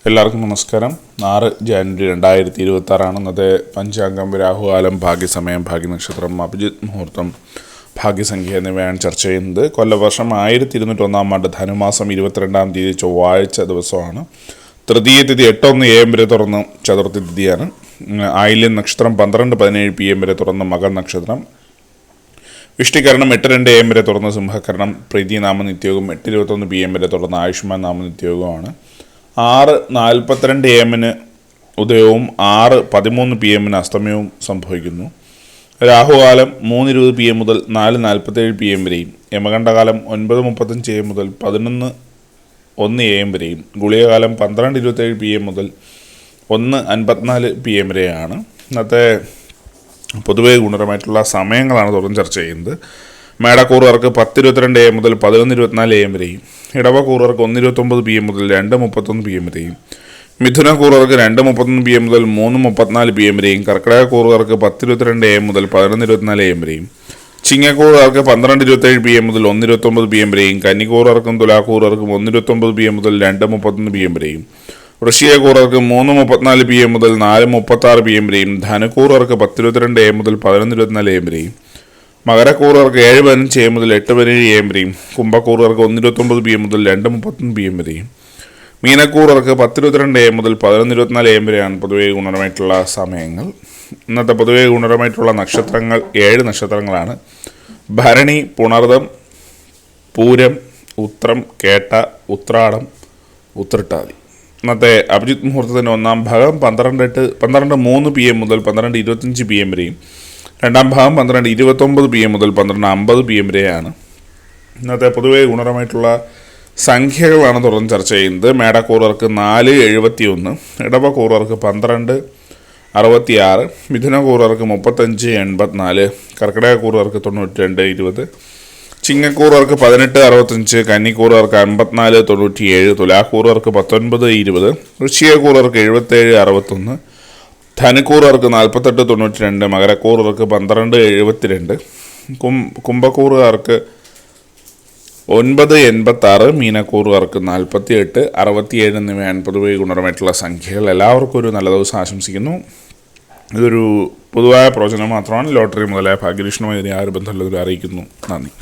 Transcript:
എല്ലാവർക്കും നമസ്കാരം. 6 ജനുവരി 2026 ഇന്നത്തെ പഞ്ചാംഗം, രാഹുകാലം, ഭാഗ്യസമയം, ഭാഗ്യനക്ഷത്രം, അഭിജിത്ത് മുഹൂർത്തം, ഭാഗ്യസംഖ്യ എന്നിവയാണ് ചർച്ച ചെയ്യുന്നത്. കൊല്ലവർഷം 1201 ആണ്ട് ധനുമാസം 22-ാം തീയതി ചൊവ്വാഴ്ച ദിവസമാണ്. തൃതീയ തിഥി 8:01 AM വരെ തുറന്ന് ചതുർത്ഥി തിഥിയാണ്. ആയില്യം നക്ഷത്രം 12:17 PM വരെ തുറന്ന് മകർ നക്ഷത്രം. വിഷ്ടികരണം 8:02 AM വരെ തുറന്ന് സിംഹകരണം. പ്രീതി നാമനിത്യയോഗം 8:21 PM വരെ തുറന്ന് ആയുഷ്മാൻ നാമനിത്യയോഗമാണ്. 6:42 AM ഉദയവും 6:13 PM അസ്തമയവും സംഭവിക്കുന്നു. രാഹുകാലം 3:20 PM മുതൽ 4:47 PM വരെയും, യമകണ്ഠകാലം 9:35 AM മുതൽ 11:01 AM വരെയും, ഗുളികകാലം 12:27 PM മുതൽ 1:54 PM വരെയാണ്. ഇന്നത്തെ പൊതുവെ ഗുണപരമായിട്ടുള്ള സമയങ്ങളാണ് തുടർന്ന് ചർച്ച ചെയ്യുന്നത്. മേടക്കൂറുകാർക്ക് 10:22 AM മുതൽ 11:24 AM വരെയും, ഇടവക്കൂറുകാർക്ക് 1:29 PM മുതൽ 2:31 PM വരെയും, മിഥുനക്കൂറുകാർക്ക് 2:31 PM മുതൽ 3:34 PM വരെയും, കർക്കിടകക്കൂറുകാർക്ക് 10:22 AM മുതൽ 11:24 AM വരെയും, ചിങ്ങക്കൂറുകാർക്ക് 12:27 PM മുതൽ 1:29 PM വരെയും, കന്നിക്കൂറുകാർക്കും തുലാക്കൂറുകാർക്കും 1:29 PM മുതൽ 2:31 PM വരെയും, വൃശ്ചികക്കൂറുകാർക്ക് 3:34 PM മുതൽ 4:36 PM വരെയും, ധനുക്കൂറുകാർക്ക് 10:22 AM മുതൽ 11:24 AM വരെയും, മകരക്കൂറുകാർക്ക് 7:15 AM മുതൽ 8:17 AM വരെയും, കുംഭക്കൂറുകാർക്ക് 1:29 PM മുതൽ 2:31 PM വരെയും, മീനക്കൂറുകാർക്ക് 10:22 AM മുതൽ 11:24 AM വരെയാണ് പൊതുവെ ഗുണപരമായിട്ടുള്ള സമയങ്ങൾ. ഇന്നത്തെ പൊതുവെ ഗുണപരമായിട്ടുള്ള നക്ഷത്രങ്ങൾ 7 നക്ഷത്രങ്ങളാണ്: ഭരണി, പുണർദം, പൂരം, ഉത്രം, കേട്ട, ഉത്രാടം, ഉത്രട്ടാതി. ഇന്നത്തെ അഭിജിത്ത് മുഹൂർത്തത്തിൻ്റെ ഒന്നാം ഭാഗം 12:03 PM മുതൽ 12:25 PM വരെയും, രണ്ടാം ഭാഗം 12:29 PM മുതൽ 12:50 PM വരെയാണ്. ഇന്നത്തെ പൊതുവെ ഗുണപരമായിട്ടുള്ള സംഖ്യകളാണ് തുടർന്ന് ചർച്ച ചെയ്യുന്നത്. മേടക്കൂറുകാർക്ക് 4:71, ഇടവക്കൂറുകാർക്ക് 12:66, മിഥുനക്കൂറുകാർക്ക് 35:84, കർക്കിടകക്കൂറുകാർക്ക് 92:20, ചിങ്ങക്കൂറുകാർക്ക് 18:65, കന്നിക്കൂറുകാർക്ക് 54:97, തുലാക്കൂറുകാർക്ക് 19:20, വൃശ്ചികക്കൂറുകാർക്ക് 77:61, ധനുക്കൂറുകാർക്ക് 48:92, മകരക്കൂറുകാർക്ക് 12:72, കുംഭക്കൂറുകാർക്ക് 9:86, മീനക്കൂറുകാർക്ക് 48:67 എന്നിവയാണ് പൊതുവെ ഗുണപരമായിട്ടുള്ള സംഖ്യകൾ. എല്ലാവർക്കും ഒരു നല്ല ദിവസം ആശംസിക്കുന്നു. ഇതൊരു പൊതുവായ പ്രവചനം മാത്രമാണ്. ലോട്ടറി മുതലായ ഭാഗ്യലക്ഷണമായി ഇതിനെ ആര് ബന്ധമുള്ളവരെ അറിയിക്കുന്നു. നന്ദി.